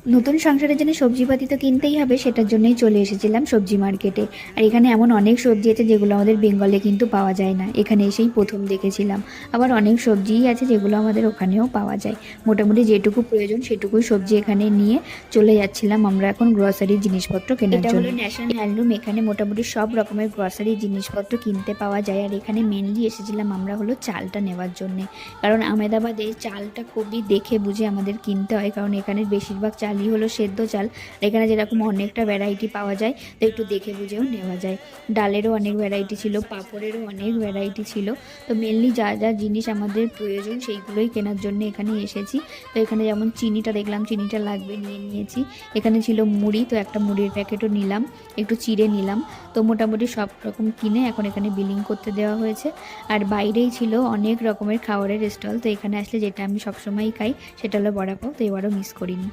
নতুন সংসারের জন্য সবজিপাতি তো কিনতেই হবে, সেটার জন্যই চলে এসেছিলাম সবজি মার্কেটে। আর এখানে এমন অনেক সবজি আছে যেগুলো আমাদের বেঙ্গলে কিন্তু পাওয়া যায় না, এখানে এসেই প্রথম দেখেছিলাম। আবার অনেক সবজিই আছে যেগুলো আমাদের ওখানেও পাওয়া যায়। মোটামুটি যেটুকু প্রয়োজন সেটুকুই সবজি এখানে নিয়ে চলে যাচ্ছিলাম আমরা এখন গ্রসারি জিনিসপত্র কেনার জন্য। এটা হলো ন্যাশনাল হ্যান্ডলুম, এখানে মোটামুটি সব রকমের গ্রসারি জিনিসপত্র কিনতে পাওয়া যায়। আর এখানে মেনলি এসেছিলাম আমরা হলো চালটা নেওয়ার জন্যে, কারণ আমেদাবাদে চালটা খুবই দেখে বুঝে আমাদের কিনতে হয়, কারণ এখানে বেশিরভাগ চালই হলো সেদ্ধ চাল। এখানে যেরকম অনেকটা ভ্যারাইটি পাওয়া যায়, তো একটু দেখে বুঝেও নেওয়া যায়। ডালেরও অনেক ভ্যারাইটি ছিল, পাঁপড়েরও অনেক ভ্যারাইটি ছিল। তো মেনলি যা যা জিনিস আমাদের প্রয়োজন সেইগুলোই কেনার জন্য এখানে এসেছি। তো এখানে যেমন চিনিটা দেখলাম, চিনিটা লাগবে, নিয়ে নিয়েছি। এখানে ছিল মুড়ি, তো একটা মুড়ির প্যাকেটও নিলাম, একটু চিড়ে নিলাম। তো মোটামুটি সব রকম কিনে এখন এখানে বিলিং করতে দেওয়া হয়েছে। আর বাইরেই ছিল অনেক রকমের খাবারের স্টল, তো এখানে আসলে যেটা আমি সবসময়ই খাই সেটা হলো বড়া পাও, তো এবারও মিস করিনি।